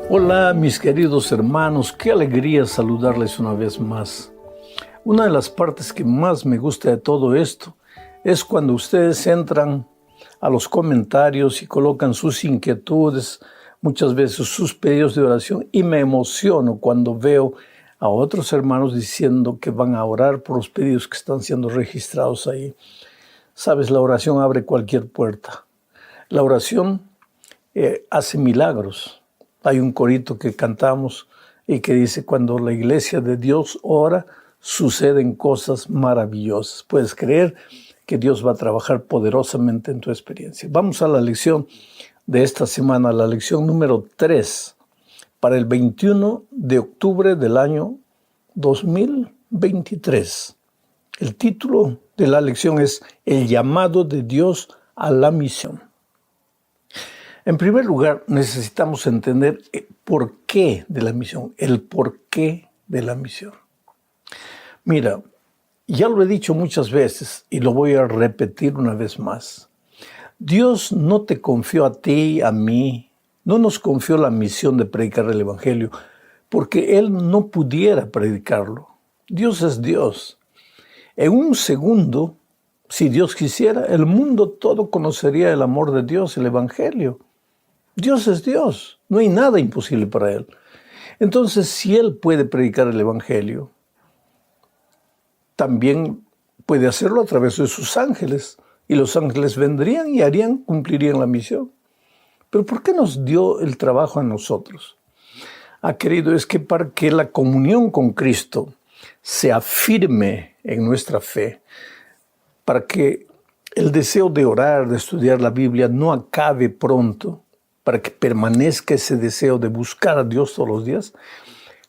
Hola mis queridos hermanos, qué alegría saludarles una vez más. Una de las partes que más me gusta de todo esto es cuando ustedes entran a los comentarios y colocan sus inquietudes, muchas veces sus pedidos de oración, y me emociono cuando veo a otros hermanos diciendo que van a orar por los pedidos que están siendo registrados ahí. Sabes, la oración abre cualquier puerta. La oración hace milagros. Hay un corito que cantamos y que dice, cuando la iglesia de Dios ora, suceden cosas maravillosas. Puedes creer que Dios va a trabajar poderosamente en tu experiencia. Vamos a la lección de esta semana, la lección número 3, para el 21 de octubre del año 2023. El título de la lección es El llamado de Dios a la misión. En primer lugar, necesitamos entender el porqué de la misión, el porqué de la misión. Mira, ya lo he dicho muchas veces y lo voy a repetir una vez más. Dios no te confió a ti, a mí, no nos confió la misión de predicar el Evangelio porque Él no pudiera predicarlo. Dios es Dios. En un segundo, si Dios quisiera, el mundo todo conocería el amor de Dios, el Evangelio. Dios es Dios, no hay nada imposible para Él. Entonces, si Él puede predicar el Evangelio, también puede hacerlo a través de sus ángeles. Y los ángeles vendrían y cumplirían la misión. Pero ¿por qué nos dio el trabajo a nosotros? Querido, es que para que la comunión con Cristo se afirme en nuestra fe, para que el deseo de orar, de estudiar la Biblia no acabe pronto, para que permanezca ese deseo de buscar a Dios todos los días,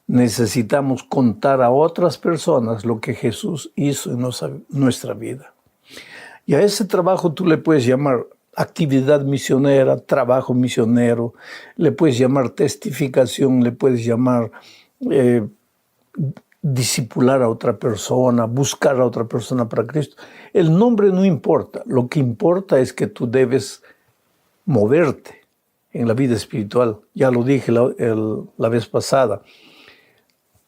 necesitamos contar a otras personas lo que Jesús hizo en nuestra vida. Y a ese trabajo tú le puedes llamar actividad misionera, trabajo misionero, le puedes llamar testificación, le puedes llamar discipular a otra persona, buscar a otra persona para Cristo. El nombre no importa, lo que importa es que tú debes moverte en la vida espiritual. Ya lo dije la vez pasada.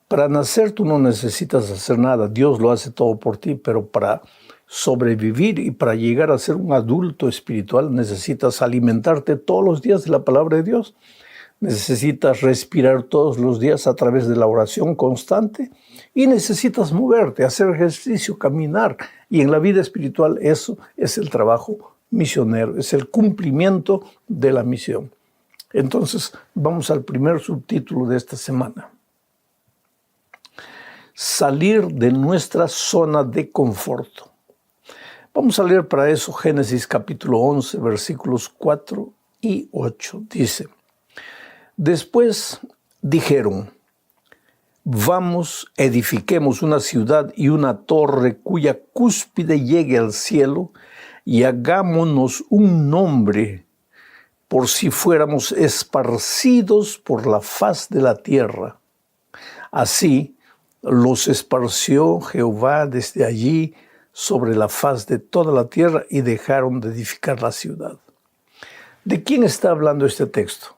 Para nacer tú no necesitas hacer nada, Dios lo hace todo por ti, pero para sobrevivir y para llegar a ser un adulto espiritual necesitas alimentarte todos los días de la palabra de Dios, necesitas respirar todos los días a través de la oración constante y necesitas moverte, hacer ejercicio, caminar. Y en la vida espiritual eso es el trabajo misionero, es el cumplimiento de la misión. Entonces vamos al primer subtítulo de esta semana. Salir de nuestra zona de confort. Vamos a leer para eso Génesis capítulo 11, versículos 4 y 8. Dice, después dijeron, vamos, edifiquemos una ciudad y una torre cuya cúspide llegue al cielo y hagámonos un nombre por si fuéramos esparcidos por la faz de la tierra. Así los esparció Jehová desde allí sobre la faz de toda la tierra y dejaron de edificar la ciudad. ¿De quién está hablando este texto?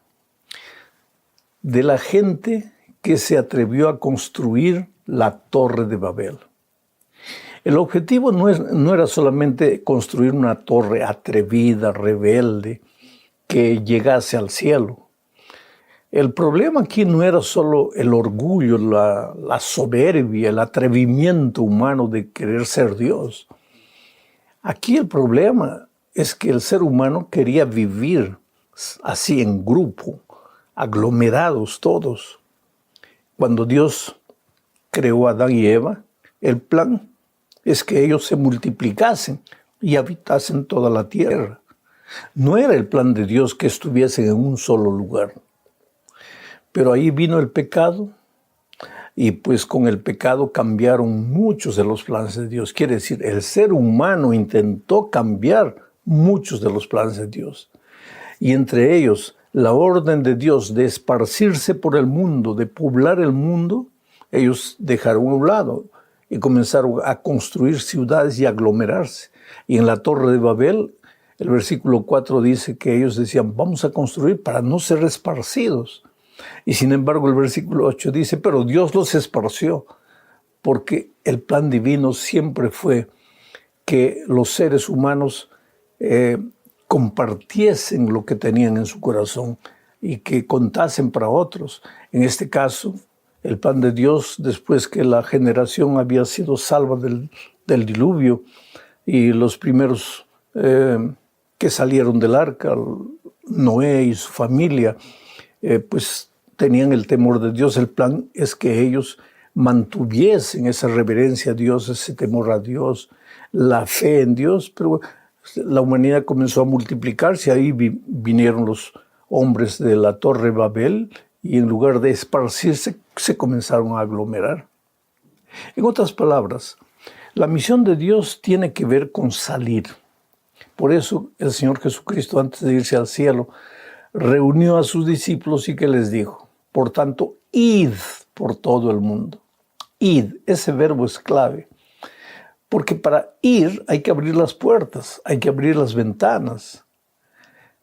De la gente que se atrevió a construir la Torre de Babel. El objetivo no era solamente construir una torre atrevida, rebelde, que llegase al cielo. El problema aquí no era solo el orgullo, la soberbia, el atrevimiento humano de querer ser Dios. Aquí el problema es que el ser humano quería vivir así en grupo, aglomerados todos. Cuando Dios creó a Adán y Eva, el plan es que ellos se multiplicasen y habitasen toda la tierra. No era el plan de Dios que estuviesen en un solo lugar. Pero ahí vino el pecado y pues con el pecado cambiaron muchos de los planes de Dios. Quiere decir, el ser humano intentó cambiar muchos de los planes de Dios. Y entre ellos, la orden de Dios de esparcirse por el mundo, de poblar el mundo, ellos dejaron a un lado y comenzaron a construir ciudades y aglomerarse. Y en la Torre de Babel, el versículo 4 dice que ellos decían, vamos a construir para no ser esparcidos. Y sin embargo el versículo 8 dice, pero Dios los esparció, porque el plan divino siempre fue que los seres humanos compartiesen lo que tenían en su corazón y que contasen para otros. En este caso, el plan de Dios, después que la generación había sido salva del diluvio y los primeros que salieron del arca, Noé y su familia, pues tenían el temor de Dios. El plan es que ellos mantuviesen esa reverencia a Dios, ese temor a Dios, la fe en Dios, pero la humanidad comenzó a multiplicarse. Ahí vinieron los hombres de la Torre Babel y en lugar de esparcirse, se comenzaron a aglomerar. En otras palabras, la misión de Dios tiene que ver con salir. Por eso el Señor Jesucristo, antes de irse al cielo, reunió a sus discípulos y que les dijo, por tanto, id por todo el mundo. Id, ese verbo es clave. Porque para ir hay que abrir las puertas, hay que abrir las ventanas.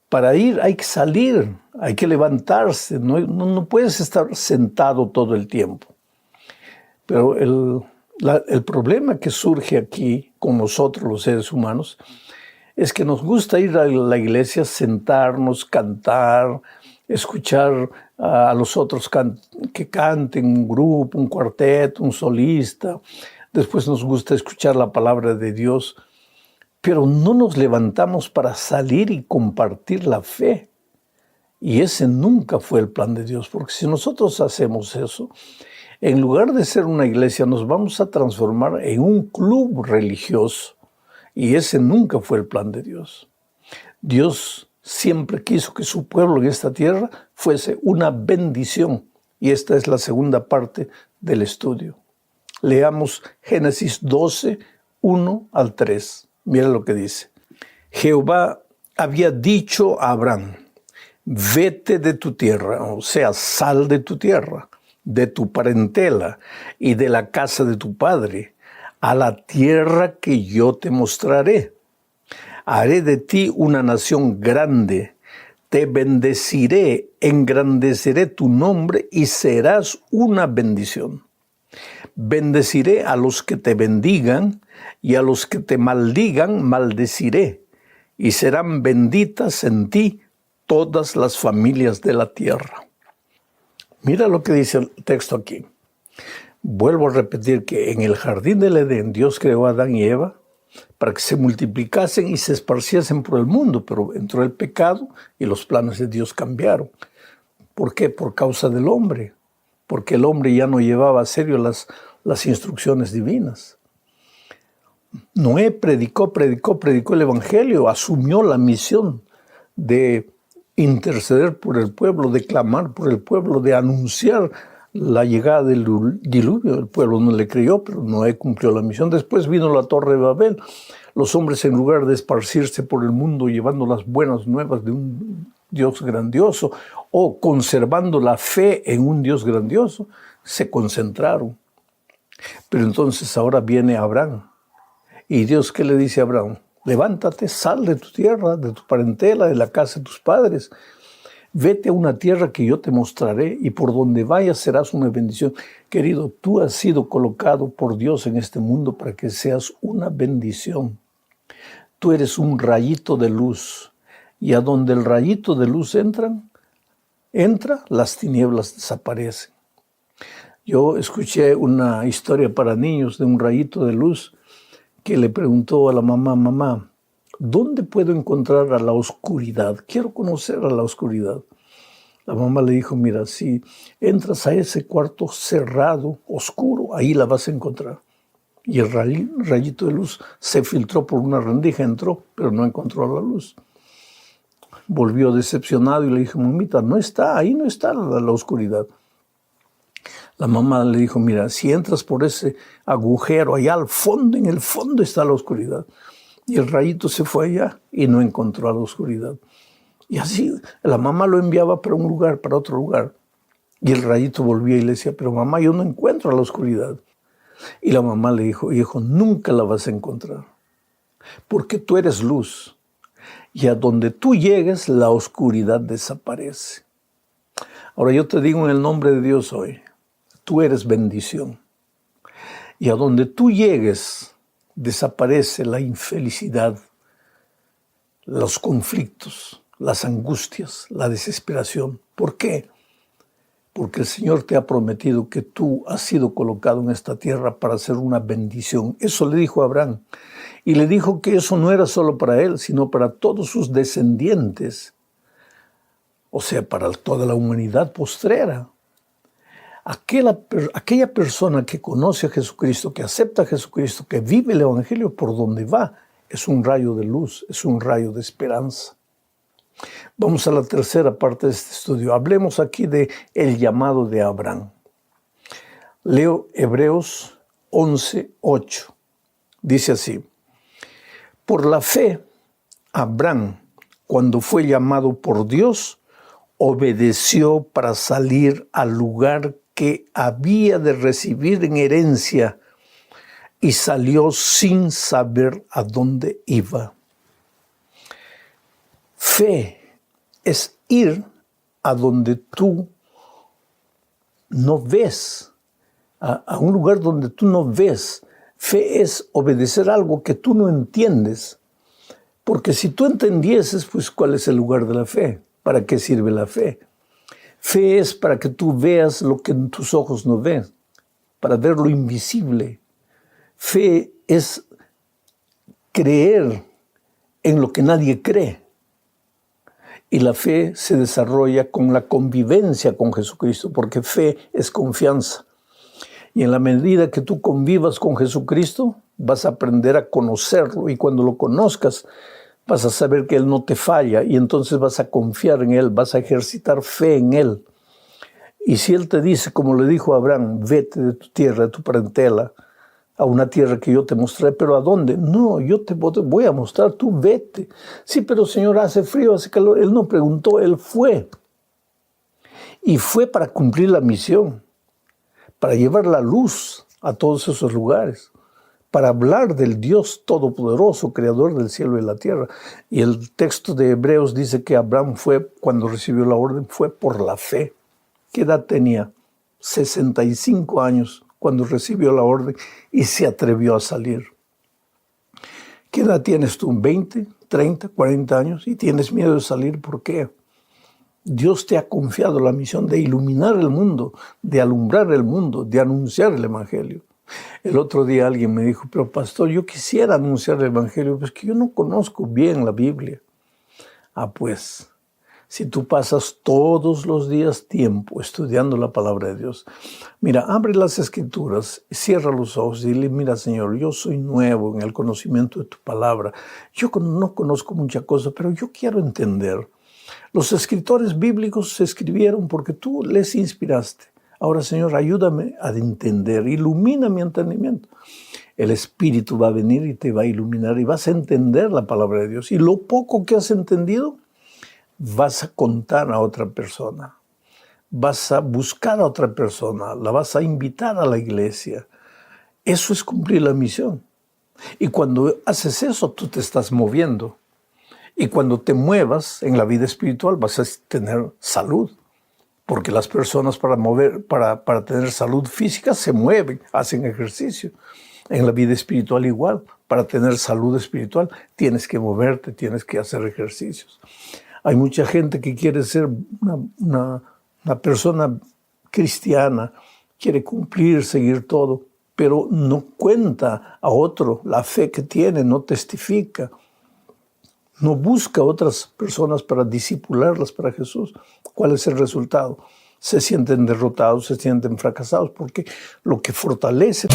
Para ir hay que salir, hay que levantarse, no puedes estar sentado todo el tiempo. Pero el problema que surge aquí con nosotros los seres humanos es que nos gusta ir a la iglesia, sentarnos, cantar, escuchar a los otros que canten, un grupo, un cuarteto, un solista. Después nos gusta escuchar la palabra de Dios, pero no nos levantamos para salir y compartir la fe. Y ese nunca fue el plan de Dios, porque si nosotros hacemos eso, en lugar de ser una iglesia, nos vamos a transformar en un club religioso. Y ese nunca fue el plan de Dios. Dios siempre quiso que su pueblo en esta tierra fuese una bendición. Y esta es la segunda parte del estudio. Leamos Génesis 12, 1 al 3. Mira lo que dice. Jehová había dicho a Abraham, vete de tu tierra, o sea, sal de tu tierra, de tu parentela y de la casa de tu padre, a la tierra que yo te mostraré. Haré de ti una nación grande, te bendeciré, engrandeceré tu nombre y serás una bendición. Bendeciré a los que te bendigan y a los que te maldigan maldeciré, y serán benditas en ti todas las familias de la tierra. Mira lo que dice el texto aquí. Vuelvo a repetir que en el jardín del Edén Dios creó a Adán y Eva para que se multiplicasen y se esparciesen por el mundo, pero entró el pecado y los planes de Dios cambiaron. ¿Por qué? Por causa del hombre, porque el hombre ya no llevaba a serio las instrucciones divinas. Noé predicó el evangelio, asumió la misión de interceder por el pueblo, de clamar por el pueblo, de anunciar la llegada del diluvio. El pueblo no le creyó, pero Noé cumplió la misión. Después vino la Torre de Babel. Los hombres, en lugar de esparcirse por el mundo llevando las buenas nuevas de un Dios grandioso o conservando la fe en un Dios grandioso, se concentraron. Pero entonces ahora viene Abraham. ¿Y Dios qué le dice a Abraham? Levántate, sal de tu tierra, de tu parentela, de la casa de tus padres. Vete a una tierra que yo te mostraré y por donde vayas serás una bendición. Querido, tú has sido colocado por Dios en este mundo para que seas una bendición. Tú eres un rayito de luz y a donde el rayito de luz entra, las tinieblas desaparecen. Yo escuché una historia para niños de un rayito de luz que le preguntó a la mamá, mamá, ¿dónde puedo encontrar a la oscuridad? Quiero conocer a la oscuridad. La mamá le dijo, mira, si entras a ese cuarto cerrado, oscuro, ahí la vas a encontrar. Y el rayito de luz se filtró por una rendija, entró, pero no encontró la luz. Volvió decepcionado y le dijo, mamita, no está, ahí no está la oscuridad. La mamá le dijo, mira, si entras por ese agujero, allá al fondo, en el fondo está la oscuridad. Y el rayito se fue allá y no encontró la oscuridad. Y así la mamá lo enviaba para un lugar, para otro lugar. Y el rayito volvía y le decía, pero mamá, yo no encuentro la oscuridad. Y la mamá le dijo, hijo, nunca la vas a encontrar. Porque tú eres luz. Y a donde tú llegues, la oscuridad desaparece. Ahora yo te digo en el nombre de Dios hoy, tú eres bendición. Y a donde tú llegues, desaparece la infelicidad, los conflictos, las angustias, la desesperación. ¿Por qué? Porque el Señor te ha prometido que tú has sido colocado en esta tierra para ser una bendición. Eso le dijo a Abraham. Y le dijo que eso no era solo para él, sino para todos sus descendientes. O sea, para toda la humanidad postrera. Aquella persona que conoce a Jesucristo, que acepta a Jesucristo, que vive el Evangelio por donde va, es un rayo de luz, es un rayo de esperanza. Vamos a la tercera parte de este estudio. Hablemos aquí de el llamado de Abraham. Leo Hebreos 11:8. Dice así: por la fe, Abraham, cuando fue llamado por Dios, obedeció para salir al lugar que había de recibir en herencia y salió sin saber a dónde iba. Fe es ir a donde tú no ves, a un lugar donde tú no ves. Fe es obedecer algo que tú no entiendes. Porque si tú entendieses, pues, ¿cuál es el lugar de la fe? ¿Para qué sirve la fe? Fe es para que tú veas lo que en tus ojos no ven, para ver lo invisible. Fe es creer en lo que nadie cree. Y la fe se desarrolla con la convivencia con Jesucristo, porque fe es confianza. Y en la medida que tú convivas con Jesucristo, vas a aprender a conocerlo. Y cuando lo conozcas, vas a saber que Él no te falla. Y entonces vas a confiar en Él, vas a ejercitar fe en Él. Y si Él te dice, como le dijo a Abraham, vete de tu tierra, de tu parentela, a una tierra que yo te mostré, ¿pero a dónde? No, yo te voy a mostrar, tú vete. Sí, pero Señor, hace frío, hace calor. Él no preguntó, Él fue. Y fue para cumplir la misión, para llevar la luz a todos esos lugares, para hablar del Dios Todopoderoso, Creador del cielo y la tierra. Y el texto de Hebreos dice que Abraham fue, cuando recibió la orden, fue por la fe. ¿Qué edad tenía? 65 años cuando recibió la orden y se atrevió a salir. ¿Qué edad tienes tú? ¿20, 30, 40 años? Y tienes miedo de salir. ¿Por qué? Dios te ha confiado la misión de iluminar el mundo, de alumbrar el mundo, de anunciar el Evangelio. El otro día alguien me dijo, pero pastor, yo quisiera anunciar el Evangelio, pues que yo no conozco bien la Biblia. Pues, si tú pasas todos los días tiempo estudiando la palabra de Dios, mira, abre las Escrituras, cierra los ojos y dile, mira, Señor, yo soy nuevo en el conocimiento de tu palabra. Yo no conozco mucha cosa, pero yo quiero entender. Los escritores bíblicos se escribieron porque tú les inspiraste. Ahora, Señor, ayúdame a entender, ilumina mi entendimiento. El Espíritu va a venir y te va a iluminar y vas a entender la palabra de Dios. Y lo poco que has entendido, vas a contar a otra persona. Vas a buscar a otra persona, la vas a invitar a la iglesia. Eso es cumplir la misión. Y cuando haces eso, tú te estás moviendo. Y cuando te muevas en la vida espiritual vas a tener salud. Porque las personas para tener salud física se mueven, hacen ejercicio. En la vida espiritual igual. Para tener salud espiritual tienes que moverte, tienes que hacer ejercicios. Hay mucha gente que quiere ser una persona cristiana, quiere cumplir, seguir todo, pero no cuenta a otro la fe que tiene, no testifica. No busca a otras personas para discipularlas para Jesús. ¿Cuál es el resultado? Se sienten derrotados, se sienten fracasados, porque lo que fortalece...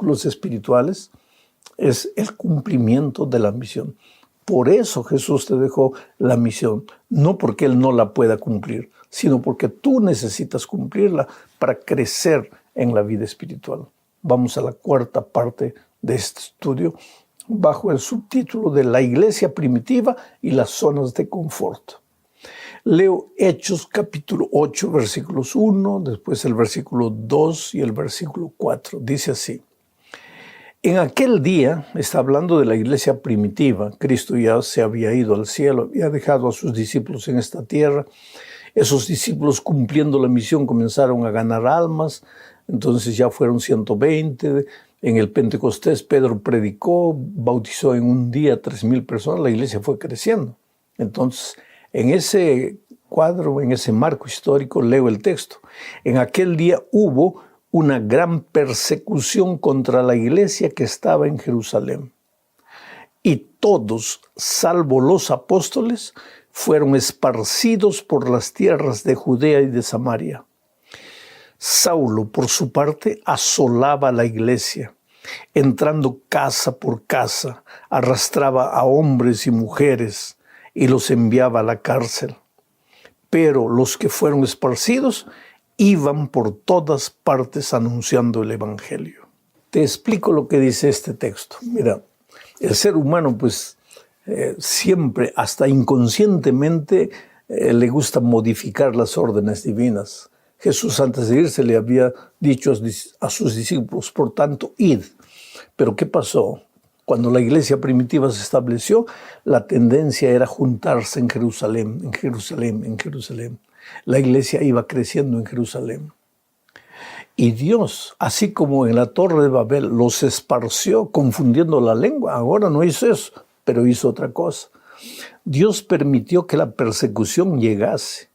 discípulos espirituales es el cumplimiento de la misión. Por eso Jesús te dejó la misión, no porque Él no la pueda cumplir, sino porque tú necesitas cumplirla para crecer en la vida espiritual. Vamos a la cuarta parte de este estudio, bajo el subtítulo de la iglesia primitiva y las zonas de confort. Leo Hechos capítulo 8, versículos 1, después el versículo 2 y el versículo 4. Dice así: en aquel día, está hablando de la iglesia primitiva, Cristo ya se había ido al cielo, había dejado a sus discípulos en esta tierra. Esos discípulos, cumpliendo la misión, comenzaron a ganar almas. Entonces ya fueron 120. En el Pentecostés Pedro predicó, bautizó en un día 3,000 personas. La iglesia fue creciendo. Entonces, en ese cuadro, en ese marco histórico, leo el texto. En aquel día hubo una gran persecución contra la iglesia que estaba en Jerusalén. Y todos, salvo los apóstoles, fueron esparcidos por las tierras de Judea y de Samaria. Saulo, por su parte, asolaba la iglesia, entrando casa por casa, arrastraba a hombres y mujeres y los enviaba a la cárcel. Pero los que fueron esparcidos iban por todas partes anunciando el evangelio. Te explico lo que dice este texto. Mira, el ser humano, siempre, hasta inconscientemente, le gusta modificar las órdenes divinas. Jesús, antes de irse, le había dicho a sus discípulos: por tanto, id. Pero ¿qué pasó? Cuando la iglesia primitiva se estableció, la tendencia era juntarse en Jerusalén, en Jerusalén, en Jerusalén. La iglesia iba creciendo en Jerusalén. Y Dios, así como en la Torre de Babel, los esparció confundiendo la lengua. Ahora no hizo eso, pero hizo otra cosa. Dios permitió que la persecución llegase.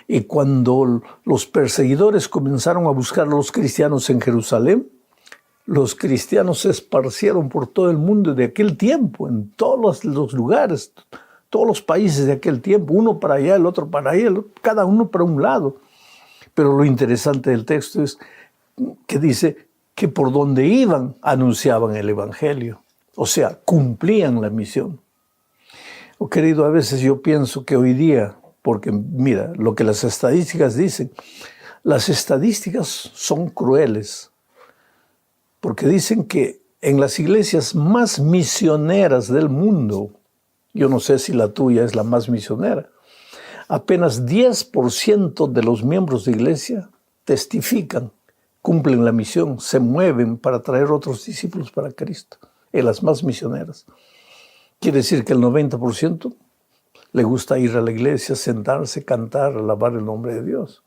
Y cuando los perseguidores comenzaron a buscar a los cristianos en Jerusalén, los cristianos se esparcieron por todo el mundo de aquel tiempo, en todos los lugares, todos los países de aquel tiempo, uno para allá, el otro para allá, cada uno para un lado. Pero lo interesante del texto es que dice que por donde iban anunciaban el evangelio, o sea, cumplían la misión. Oh, querido, a veces yo pienso que hoy día, porque mira lo que las estadísticas dicen, las estadísticas son crueles, porque dicen que en las iglesias más misioneras del mundo, yo no sé si la tuya es la más misionera, apenas 10% de los miembros de iglesia testifican, cumplen la misión, se mueven para traer otros discípulos para Cristo, en las más misioneras. Quiere decir que el 90% le gusta ir a la iglesia, sentarse, cantar, alabar el nombre de Dios.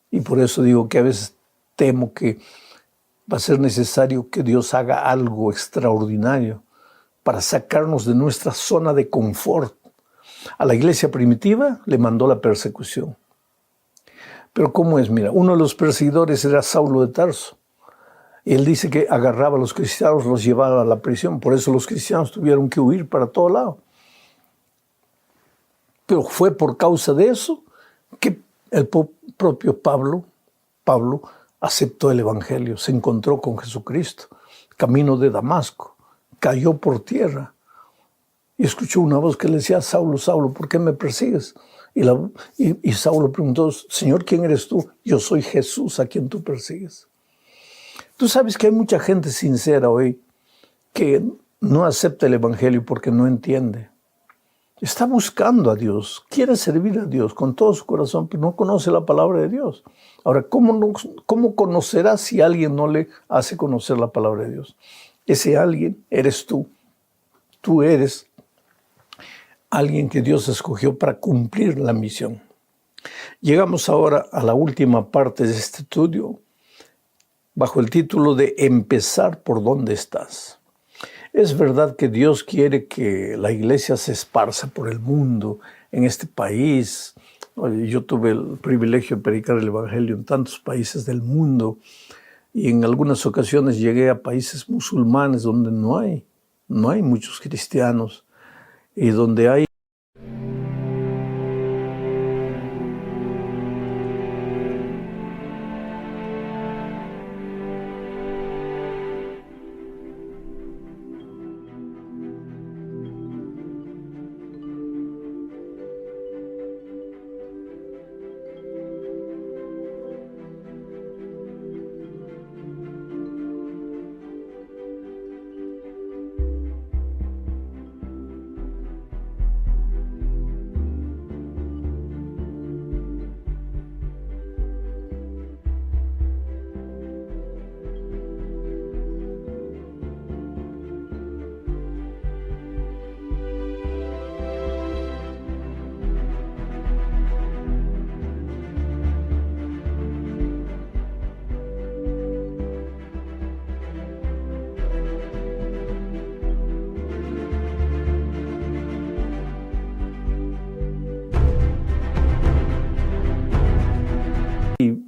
Y por eso digo que a veces temo que va a ser necesario que Dios haga algo extraordinario para sacarnos de nuestra zona de confort. A la iglesia primitiva le mandó la persecución. Pero ¿cómo es? Mira, uno de los perseguidores era Saulo de Tarso. Y él dice que agarraba a los cristianos, los llevaba a la prisión. Por eso los cristianos tuvieron que huir para todo lado. Pero fue por causa de eso que el propio Pablo aceptó el evangelio, se encontró con Jesucristo, camino de Damasco, cayó por tierra y escuchó una voz que le decía: Saulo, Saulo, ¿por qué me persigues? Y Saulo preguntó: Señor, ¿quién eres tú? Yo soy Jesús a quien tú persigues. Tú sabes que hay mucha gente sincera hoy que no acepta el evangelio porque no entiende. Está buscando a Dios, quiere servir a Dios con todo su corazón, pero no conoce la palabra de Dios. Ahora, ¿cómo conocerá si alguien no le hace conocer la palabra de Dios? Ese alguien eres tú. Tú eres alguien que Dios escogió para cumplir la misión. Llegamos ahora a la última parte de este estudio, bajo el título de Empezar por dónde estás. Es verdad que Dios quiere que la iglesia se esparza por el mundo, en este país. Yo tuve el privilegio de predicar el evangelio en tantos países del mundo y en algunas ocasiones llegué a países musulmanes donde no hay muchos cristianos y donde hay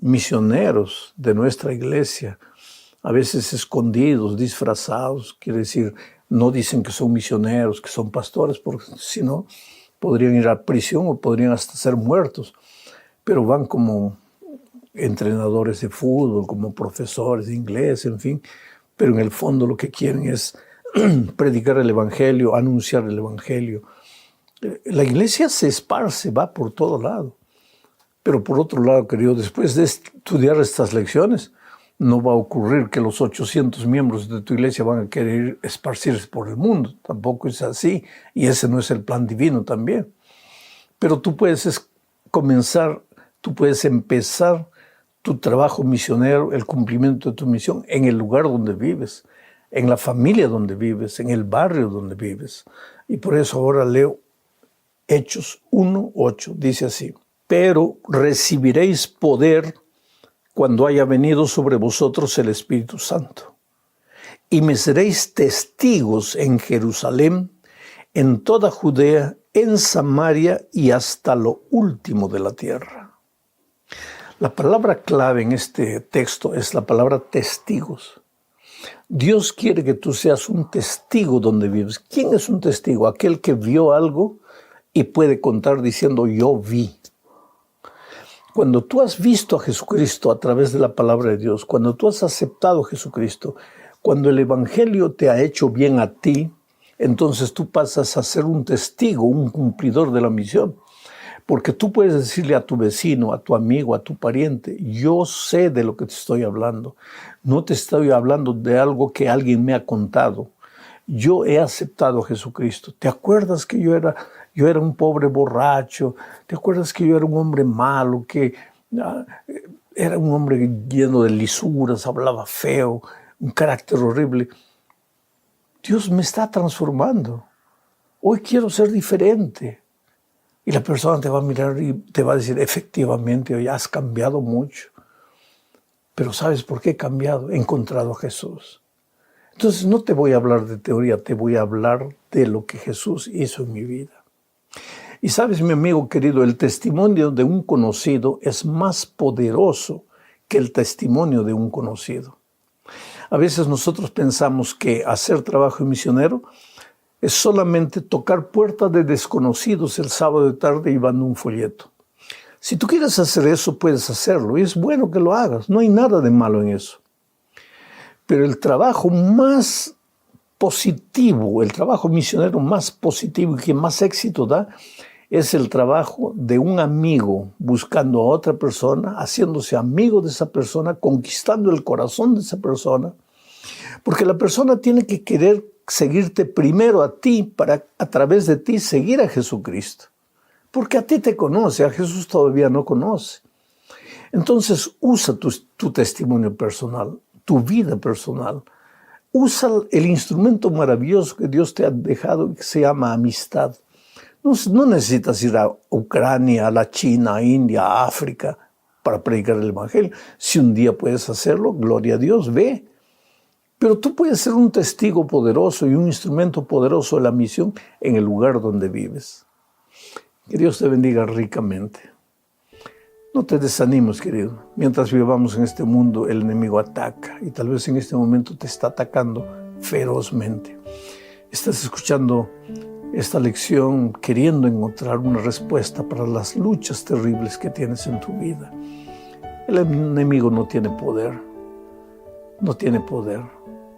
misioneros de nuestra iglesia, a veces escondidos, disfrazados, quiere decir, no dicen que son misioneros, que son pastores, porque si no, podrían ir a prisión o podrían hasta ser muertos, pero van como entrenadores de fútbol, como profesores de inglés, en fin, pero en el fondo lo que quieren es predicar el evangelio, anunciar el evangelio. La iglesia se esparce, va por todo lado. Pero por otro lado, querido, después de estudiar estas lecciones, no va a ocurrir que los 800 miembros de tu iglesia van a querer esparcirse por el mundo. Tampoco es así, y ese no es el plan divino también. Pero tú puedes comenzar, tú puedes empezar tu trabajo misionero, el cumplimiento de tu misión en el lugar donde vives, en la familia donde vives, en el barrio donde vives. Y por eso ahora leo Hechos 1:8, dice así: pero recibiréis poder cuando haya venido sobre vosotros el Espíritu Santo, y me seréis testigos en Jerusalén, en toda Judea, en Samaria y hasta lo último de la tierra. La palabra clave en este texto es la palabra testigos. Dios quiere que tú seas un testigo donde vives. ¿Quién es un testigo? Aquel que vio algo y puede contar diciendo yo vi. Cuando tú has visto a Jesucristo a través de la palabra de Dios, cuando tú has aceptado a Jesucristo, cuando el evangelio te ha hecho bien a ti, entonces tú pasas a ser un testigo, un cumplidor de la misión. Porque tú puedes decirle a tu vecino, a tu amigo, a tu pariente, yo sé de lo que te estoy hablando. No te estoy hablando de algo que alguien me ha contado. Yo he aceptado a Jesucristo. ¿Te acuerdas que yo era un pobre borracho? ¿Te acuerdas que yo era un hombre malo, que era un hombre lleno de lisuras, hablaba feo, un carácter horrible? Dios me está transformando. Hoy quiero ser diferente. Y la persona te va a mirar y te va a decir, efectivamente, hoy has cambiado mucho. Pero ¿sabes por qué he cambiado? He encontrado a Jesús. Entonces no te voy a hablar de teoría, te voy a hablar de lo que Jesús hizo en mi vida. Y sabes, mi amigo querido, el testimonio de un conocido es más poderoso que el testimonio de un conocido. A veces nosotros pensamos que hacer trabajo misionero es solamente tocar puertas de desconocidos el sábado de tarde llevando un folleto. Si tú quieres hacer eso, puedes hacerlo. Y es bueno que lo hagas. No hay nada de malo en eso. Pero el trabajo más positivo, el trabajo misionero más positivo y que más éxito da, es el trabajo de un amigo buscando a otra persona, haciéndose amigo de esa persona, conquistando el corazón de esa persona. Porque la persona tiene que querer seguirte primero a ti para a través de ti seguir a Jesucristo. Porque a ti te conoce, a Jesús todavía no conoce. Entonces usa tu testimonio personal, tu vida personal. Usa el instrumento maravilloso que Dios te ha dejado que se llama amistad. No necesitas ir a Ucrania, a la China, a India, a África para predicar el evangelio. Si un día puedes hacerlo, gloria a Dios, ve. Pero tú puedes ser un testigo poderoso y un instrumento poderoso de la misión en el lugar donde vives. Que Dios te bendiga ricamente. No te desanimes, querido. Mientras vivamos en este mundo, el enemigo ataca y tal vez en este momento te está atacando ferozmente. Estás escuchando esta lección queriendo encontrar una respuesta para las luchas terribles que tienes en tu vida. El enemigo no tiene poder. No tiene poder.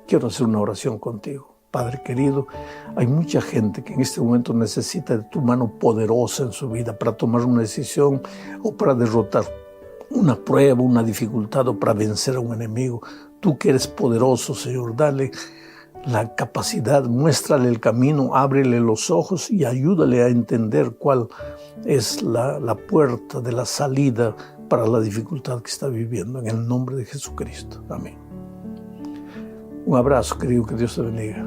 Quiero hacer una oración contigo. Padre querido, hay mucha gente que en este momento necesita de tu mano poderosa en su vida para tomar una decisión o para derrotar una prueba, una dificultad o para vencer a un enemigo. Tú que eres poderoso, Señor, dale la capacidad, muéstrale el camino, ábrele los ojos y ayúdale a entender cuál es la puerta de la salida para la dificultad que está viviendo. En el nombre de Jesucristo. Amén. Un abrazo, querido, que Dios te bendiga.